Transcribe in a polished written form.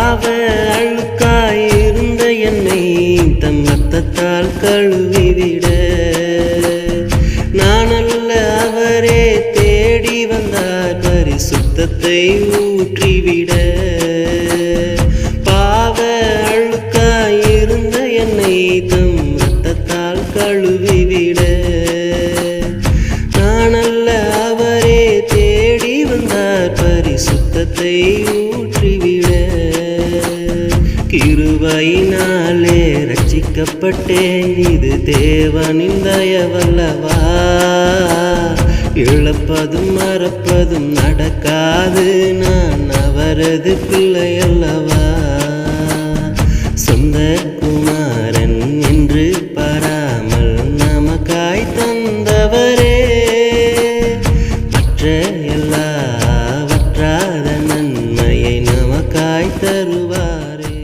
பாவ அழுக்காயிருந்த என்னை தம் ரத்தத்தால் கழுவிவிட நானல்ல அவரே தேடி வந்தார் பரிசுத்தத்தை ஊற்றிவிட பாவ அழுக்காயிருந்த என்னை தம் ரத்தத்தால் கழுவிவிட நானல்ல அவரே தேடி வந்தார் பரிசுத்தத்தை ஊற்றிவிட கிருபையினாலே ரட்சிக்கப்பட்டேன் இது தேவனின் தயவல்லவா இழப்பதும் மறப்பதும் நடக்காது நான் அவரது பிள்ளையல்லவா சொந்த குமாரன் என்று பாராமல் நமக்காய் தந்தவரே மற்ற எல்லா வற்றாத நன்மையை நமக்காய் தருவாரே.